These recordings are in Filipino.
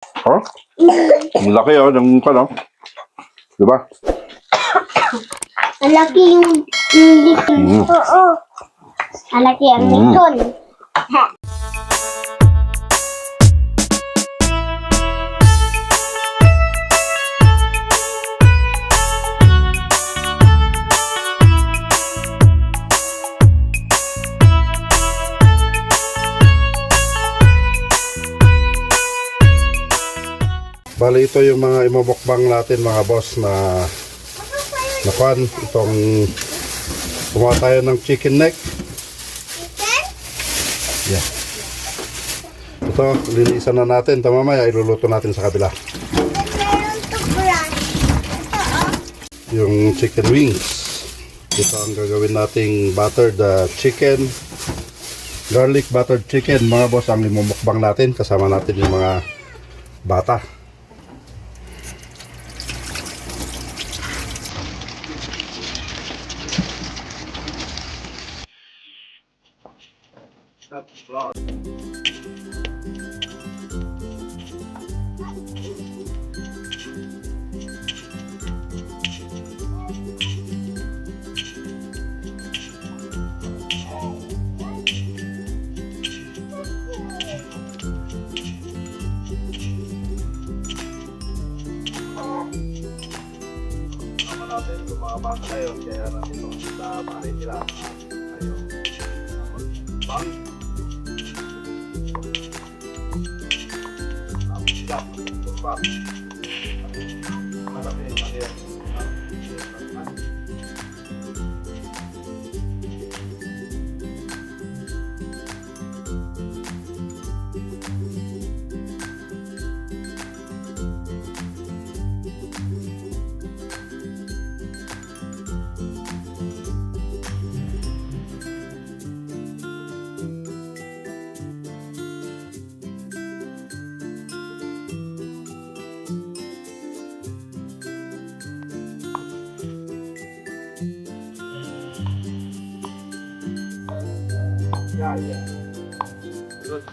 Oh, ang laki ng ano. Diba? Malaki yung lipon. Oo. Malaki ang lipon. Bali, ito yung mga imamukbang natin mga boss na nakuan. Itong kumuha tayo ng chicken neck. Yeah. Ito, linisan na natin. Ito mamaya, iluluto natin sa kabila. Yung chicken wings. Ito ang gagawin nating buttered chicken. Garlic buttered chicken. Mga boss, ang imamukbang natin. Kasama natin yung mga bata. Mga bata tayo, kaya natin ito sa panay nila. Ayun. Bang. Stop. Stop. Marami. Yeah. Good.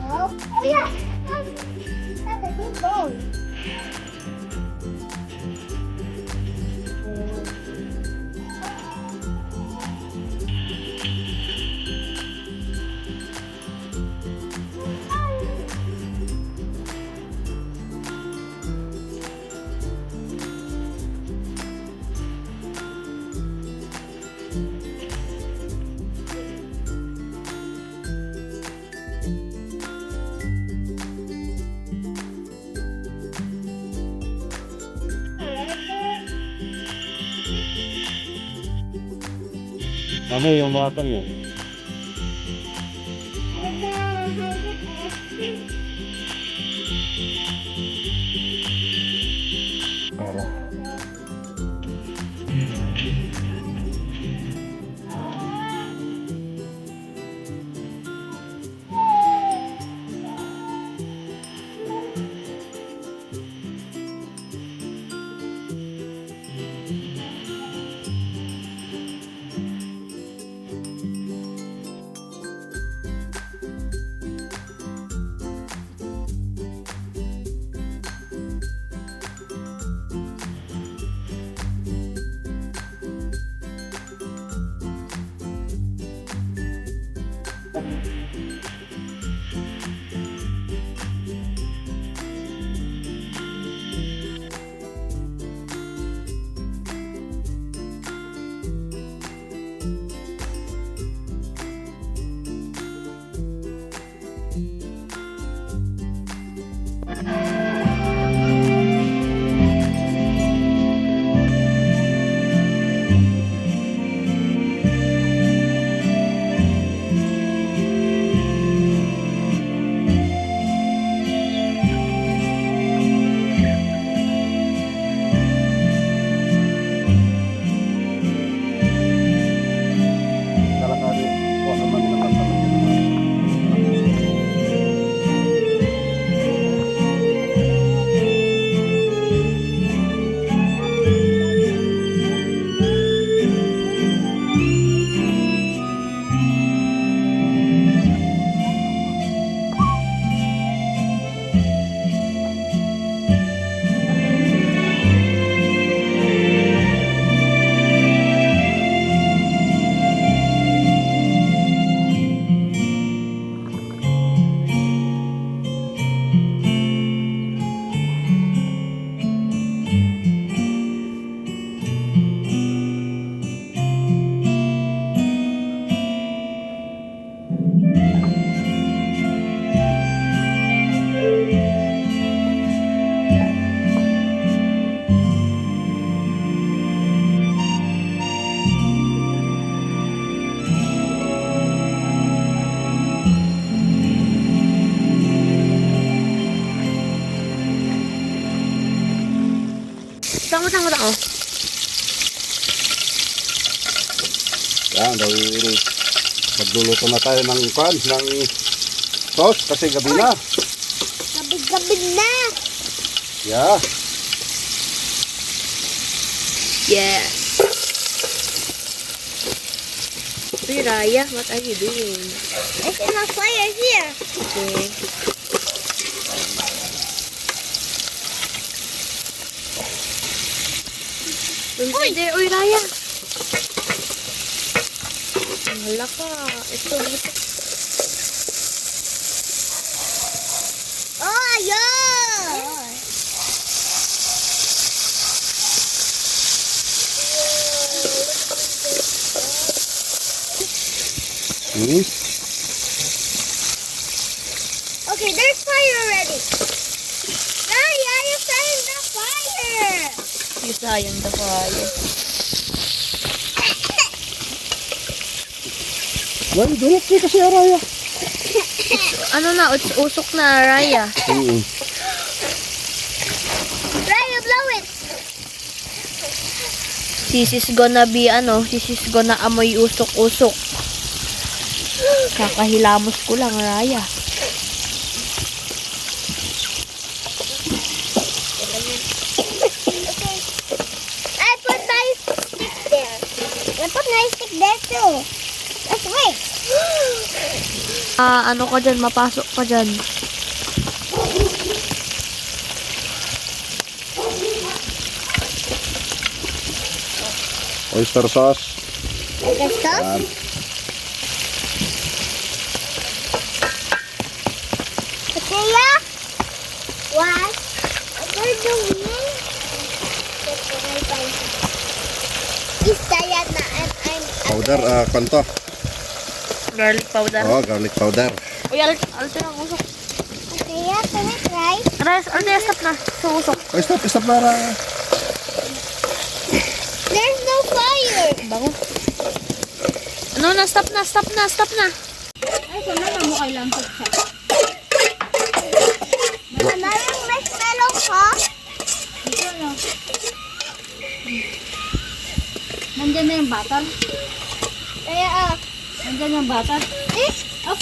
Oh. Oh yeah. That's a good bone. Ano yung matang yun? Utang. Oh. Yan, magluluto na tayo ng pan, ng sauce kasi gabi na. Gabi na. Yeah. Yes. Hey, Raya, what are you doing? I see my fire here. Okay. Uy, there, uy, Raya. Hala ka. Ito. Oh, ayun! Okay, there's fire already. Raya, you're starting the fire. You're starting the fire. Well, dulit kasi Araya. Ano na, usok na, Raya. Raya, blow it. This is gonna be, this is gonna amoy usok-usok. Kakahilamos ko lang, Raya. I put my stick there. I put my stick there too. Let's wait. Ano ka dyan? Mapasok ka dyan. Oyster sauce. Oyster sauce? Kaya, what? What are you doing? Is that na I'm Powder, kanto. garlic powder. Oh, garlic powder. Uy, alto ng usok. Kaya, can we try? Alto, stop na. Sa usok. Oh, stop na Araya. There's no fire. Bango. Ano na, stop na. Ay, kung naman mo kailang siya. Maraming marshmallow ka? Ito na. Nandyan na yung butter. Kaya nandyan yung butter. Up.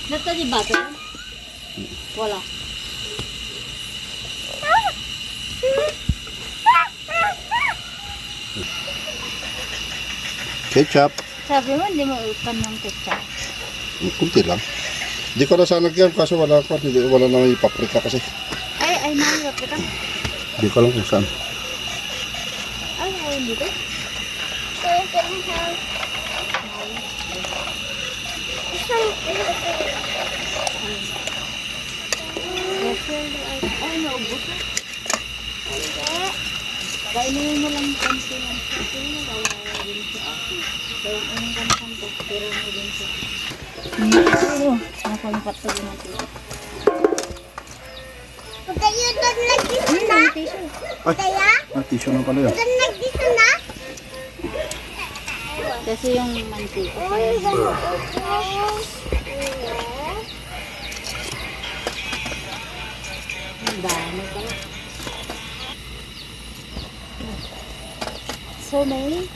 Nasa di butter? Wala. Ketchup. Sabi mo, hindi mo utan ng ketchup. Kunti lang. Hindi ko na sana yan kaso wala naman yung paprika kasi. Ay, mahal ka. Hindi ko lang kung saan. Ay, ayun dito. Ay, naubos na. Kainin mo lang konti lang. Kasi nawawala din siya ako. Kaya unang kansan ko, pero mo din siya. Nakalipat sa natin. Pagkayo doon nag-dito na? Kaya? Tissue na pala yun. Doon nag-dito na? Kasi yung mantika. Ang dami pala. So many?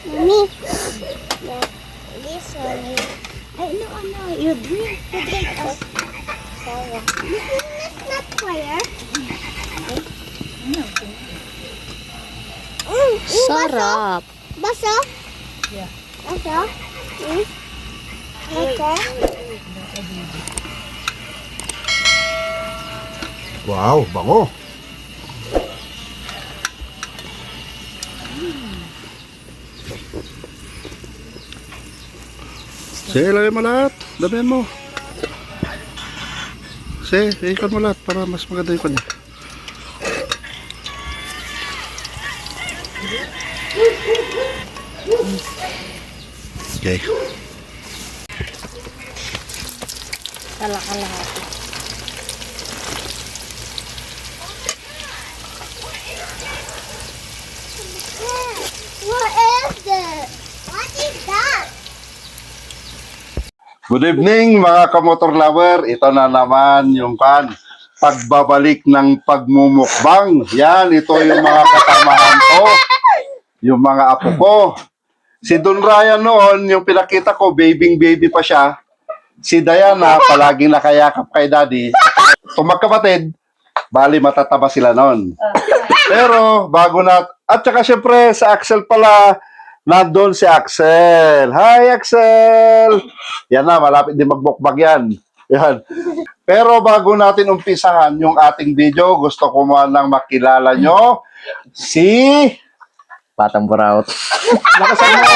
Mommy. This one. Ay, no. You drink. Fire. It's not fire. Sarap. Baso? Yeah. Baso? Baso? Wow, bango. Sige, lagay mo lahat. Damihan mo. Sige, ikon mo lahat para mas maganda yung kanya. Okay. Kalahati. What is this? Good evening mga kamotor lover. Ito na naman yung pagbabalik ng pagmumukbang. Yan, ito yung mga kasamahan ko. Yung mga apo ko. Si Don Ryan noon, yung pinakita ko, baby pa siya. Si Diana, palagi nakayakap kay Daddy. So magkapatid, bali matataba sila noon. Pero bago na, at saka syempre sa Axel pala, nandun si Axel. Hi, Axel! Yan na, malapit din magbukbag yan. Yan. Pero bago natin umpisahan yung ating video, gusto ko manang makilala nyo si... Batang Buraot. Nakasan mo!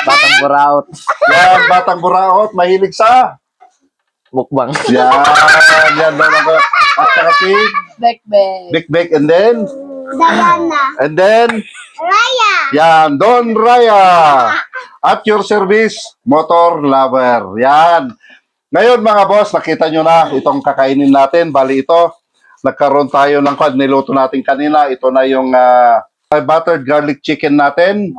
Batang Buraot. Yan, Batang Buraot, mahilig sa... Mukbang. Yan daw lang. At saka si... Bek, and then... Diana. And then... Raya. Yan, Don Raya. At your service, motor lover. Yan. Ngayon mga boss, nakita nyo na itong kakainin natin. Bali ito, nagkaroon tayo ng niluto natin kanina. Ito na yung buttered garlic chicken natin.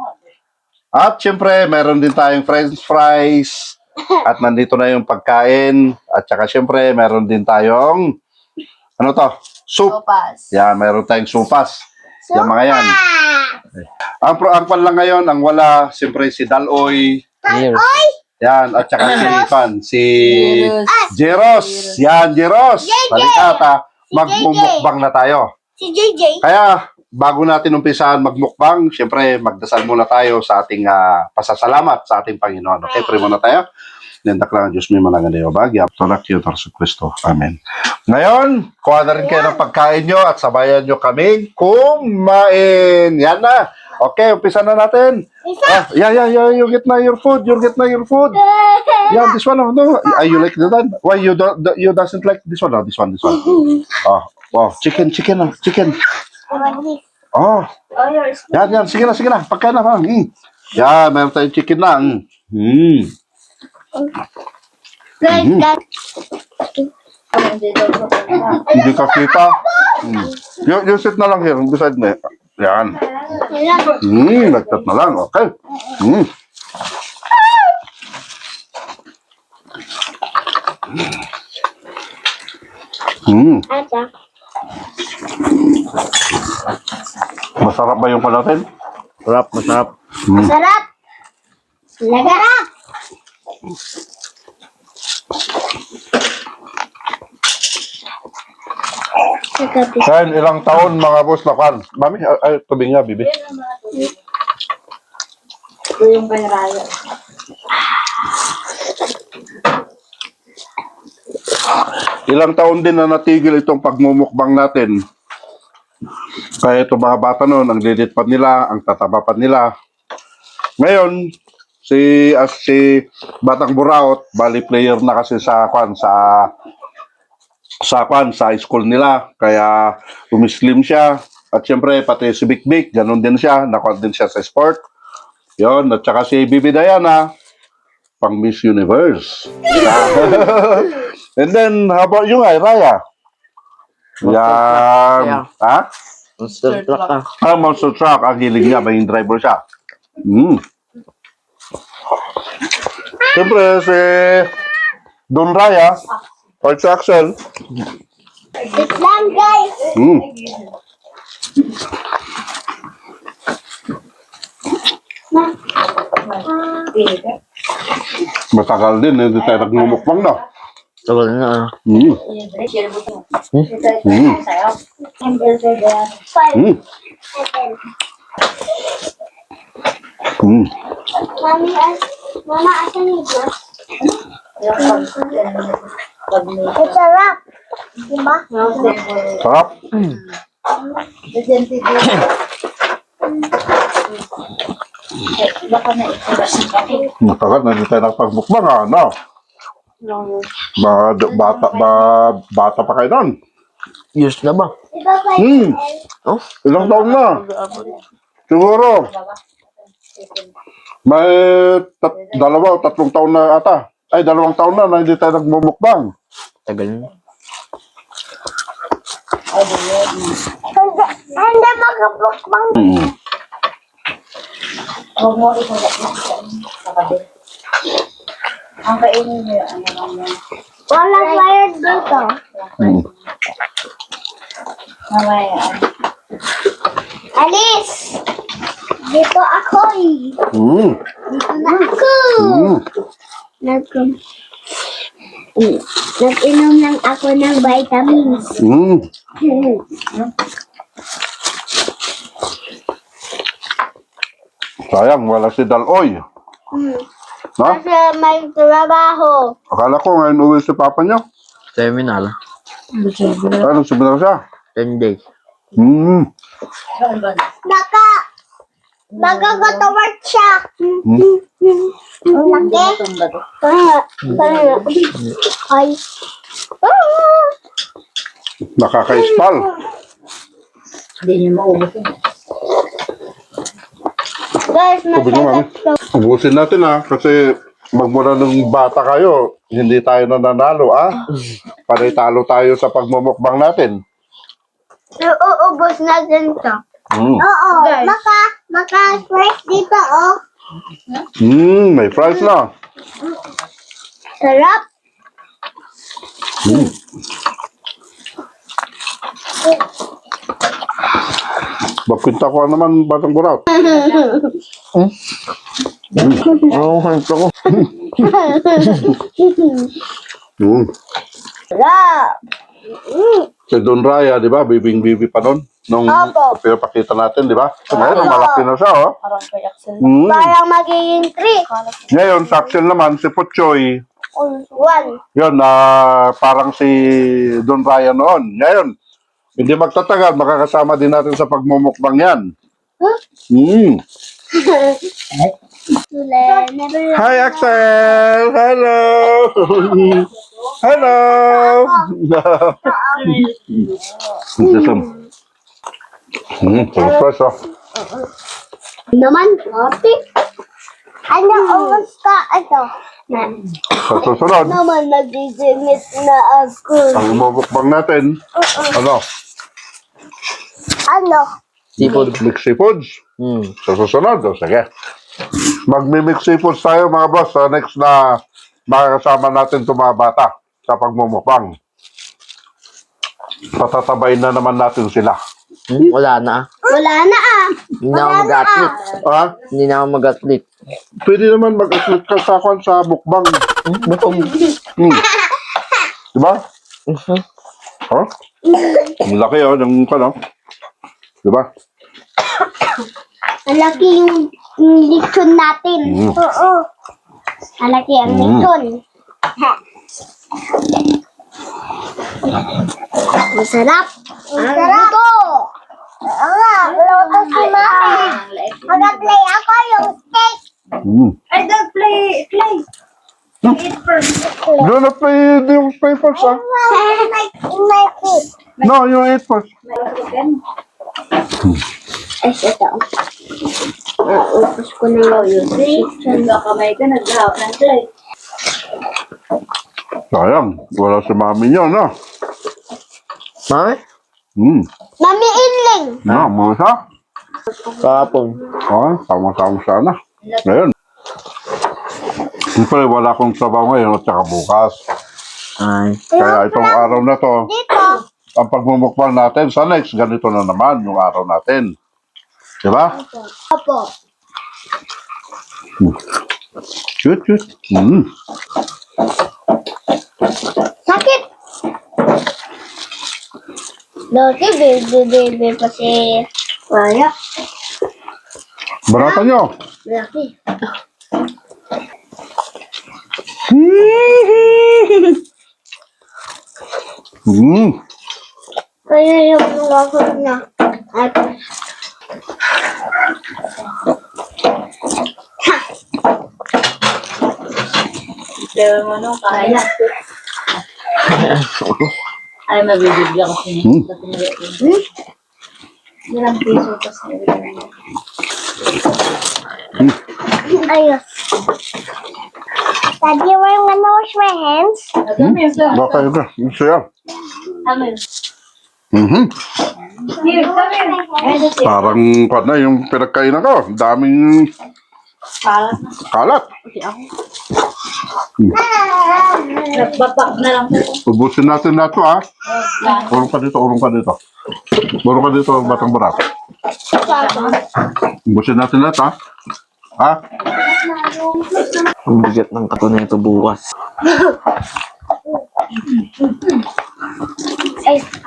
At syempre, meron din tayong french fries. At nandito na yung pagkain. At saka syempre, meron din tayong, ano to? Soup. Yan, meron tayong supas. Yan mga yan. Ang pan lang ngayon, ang wala, siyempre si Daloy. Years. Yan, at saka si Jeros. Yan, Jeros. Balikata, magmumukbang na tayo. Si JJ. Kaya, bago natin umpisahan magmukbang, siyempre, magdasal muna tayo sa ating pasasalamat sa ating Panginoon. Okay, pray muna tayo. Nendak lang ang Diyos may mananganayo bagya. Tulak yun, Tarso Kristo. Amen. Ngayon, kuha na rin kayo ng pagkain nyo at sabayan nyo kami kumain. Yan na. Okay, umpisa na natin. You get na your food. You get na your food. Yeah, this one. No. You like that? Why you doesn't like this one? No, this one. Oh, wow. Chicken. Oh. Yan. Sige na. Pagkain na. Yan, meron tayong chicken na. Hindi ka kita. Yung sit na lang here. Beside me. Yan. Nagtat na lang. Okay. Masarap ba yung palatin? Masarap. Sarap. Lagarap. Kain, ilang taon mga boss na kan? Mami, ay, tubig nga, bibi. Ilang taon din na natigil itong pagmumukbang natin. Kaya itong mga bata noon, ang lilit pa nila, ang tataba pa nila. Ngayon, si Batang Buraot, bali player na kasi sa school nila, kaya umislim siya. At syempre, pati si Bik, ganun din siya, nakuha din siya sa sport. Yon, at saka si Bibi Diana, pang Miss Universe. And then, how about you, Raya? Yan. Ha? Monster truck ka. Monster truck, ang hilig niya, may driver siya. Siyempre, si Don Raya, or si Axel. It's lang, guys. Matagal din, hindi tayo nagmumukbang na. Tagal na. Mama, asan yung Diyos? It's sarap. Diba? Sarap. Matagal na hindi tayo nagpagmukbang, ano? Bata pa kayo nun. Years na ba? Oh? Ilang taon na? Siguro. May dalawa o tatlong taon na ata. Ay, 2 taon na hindi tayo nagmumukbang. Tagal na. Hindi makapukbang. Ang kainin niyo, ano lang yan. Walang wire dito. Mm. Mamaya. Alis! Dito ako eh. Mm. Dito na ako. Mm. Nag-inom lang ako ng vitamins. Mm. Sayang, wala si Daloy. No? Kasi may trabaho. Akala ko ngayon uwi si Papa niyo. Seminar. Ano, seminar siya? 10 days. Mm. Baka go to work siya. Laki. Ay. Nakaka-spal. Hindi niyo maubos yun. Guys, Sabi ko, mami. Ubusin natin kasi magmula ng bata kayo, hindi tayo nananalo Panay talo tayo sa pagmumukbang natin. Uubos natin to. Mm. Oo. Maka-fresh dito, oh. May fries na. Sarap. Magkwinta ko naman batang burat. Oo, hanto ko. Sarap. Si Don Raya, di ba? Bibing-bibi pa nun. Nung Opo. pinapakita natin, di ba? Ngayon, malaki na siya, Parang kay Axel. Parang magiging 3. Ngayon, sa Axel naman, si Puchoy, 1. yun, parang si Don Raya noon. Ngayon, hindi magtatagal, makakasama din natin sa pagmumukbang yan. Hi, Axel! Hello! Hello! Fresh, Naman, kopi. Ano, ubos ka, ito. Sa susunod, Naman, nagigimit na ako. ang mumukbang natin, ano? Ano? Seafood. Mix seafoods. Sa susunod, sige. Magmi-mix seafoods tayo mga boss sa next na makakasama natin itong mga bata sa pagmumukbang. Patatabayin na naman natin sila. Wala na. Wala na ah. Hindi na ako mag-athlete. Hindi na ako mag-athlete. Pwede naman mag-athlete ka sa mukbang. Diba? Ang laki ng Diba? Malaki yung lechon natin. Oo. Malaki ang lechon. Masarap. Masarap po. Oo nga. Luto si Mami. Mag-play ako yung steak. I don't play. Doon na play yung papers My food. No, yung 8 first. Ay, ito. Upos ko na yung lechon. Kamay ka, naghahap ng tray. Sayang, wala si mami niya, no? Mami? Mami Inling. No, mga siya. Kahapon. Sama-sama sana. Ngayon. Siyempre, wala akong trabaho ngayon at saka bukas. Ay. Kaya itong araw na to, Dito. ang pagmumukbang natin sa next, ganito na naman yung araw natin. Diba? Opo. Cute. Sakit. Dati, baby pa si Raya. Barata nyo. Laki. Kaya yung lakot na. At Pero mo nung kaya. Ay, mabibigyan ko siya. Ilang piso tas nilagyan mo. ayos. Daddy, we're gonna wash my hands. Baka yun na. Gusto yan. Here, come here. Parang na yung pinagkainan ko. Daming Kalat na. kalat. Okay, ako. Nagbapak na lang po. Ubusin natin na ito, ha? Urong ka dito, urong ka dito. Urong ka dito, batang barak. Ubusin natin na ito, ha? Ha? Ang bigat ng kato na ito bukas.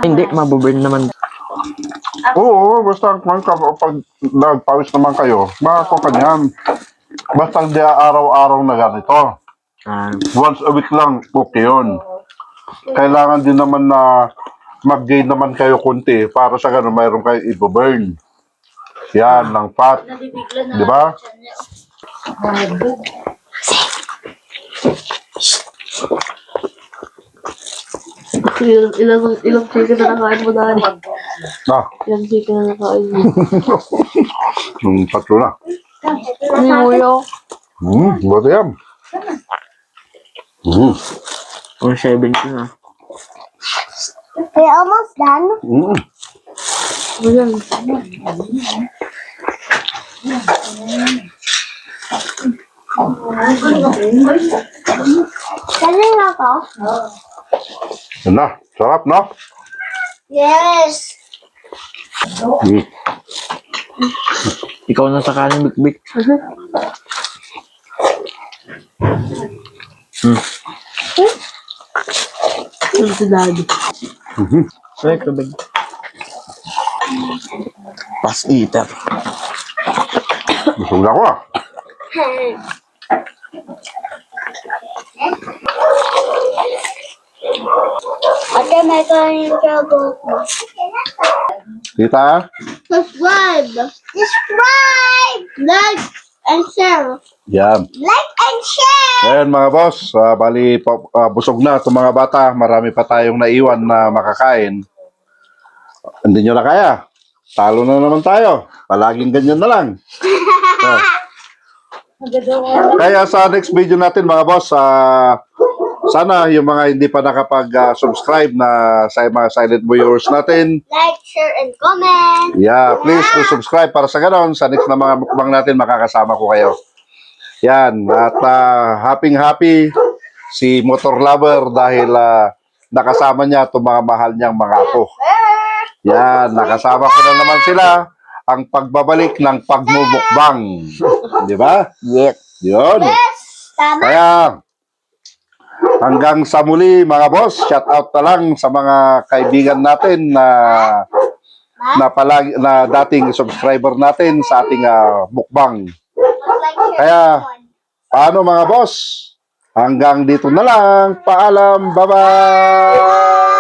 Hindi, mabuburn naman. Oo, basta pag nagpawis naman kayo, makakuha yan. Basta hindi araw-araw na ganito. Ah, Once a week lang, okay yun. Kailangan din naman na mag-gain naman kayo kunti para sa ganun mayroon kayo i-burn. Yan, ng fat. Di ba? Ilang chicken na nakain mo dahil. Ah, Ilang chicken na nakain mo. yung tatlo na. Nuyo. Buti yan. or 17 na. We're almost done. Ayan. Galing ako. Yan na, sarap, no? Yes. Ikaw na sa kanin, Bik-Bik. Yung si daddy. Right, tubig. Pas eater. Busog na ako, ah. Ate, may kain ka po. Kita? Subscribe. Subscribe. Like and share. Yan. Like and share. Ayan mga boss, bali busog na itong mga bata. Marami pa tayong naiwan na makakain. Hindi nyo na kaya. Talo na naman tayo. Palaging ganyan na lang. Oh. Kaya sa next video natin mga boss, sana yung mga hindi pa nakapag-subscribe na sa mga silent viewers natin, Like, share, and comment. yeah, please to subscribe para sa ganon. Sa next na mga mukbang natin, makakasama ko kayo. Yan, at happy si Motor Lover dahil nakasama niya itong mga mahal niyang mga apo. Yan, nakasama ko na naman sila ang pagbabalik ng pagmumukbang. Di ba? Yes. Yun. Tama. Kaya, hanggang sa muli mga boss, shout out na lang sa mga kaibigan natin na dating subscriber natin sa ating mukbang. Like, share, Kaya, and comment. paano mga boss? Hanggang dito na lang. Paalam. Bye-bye.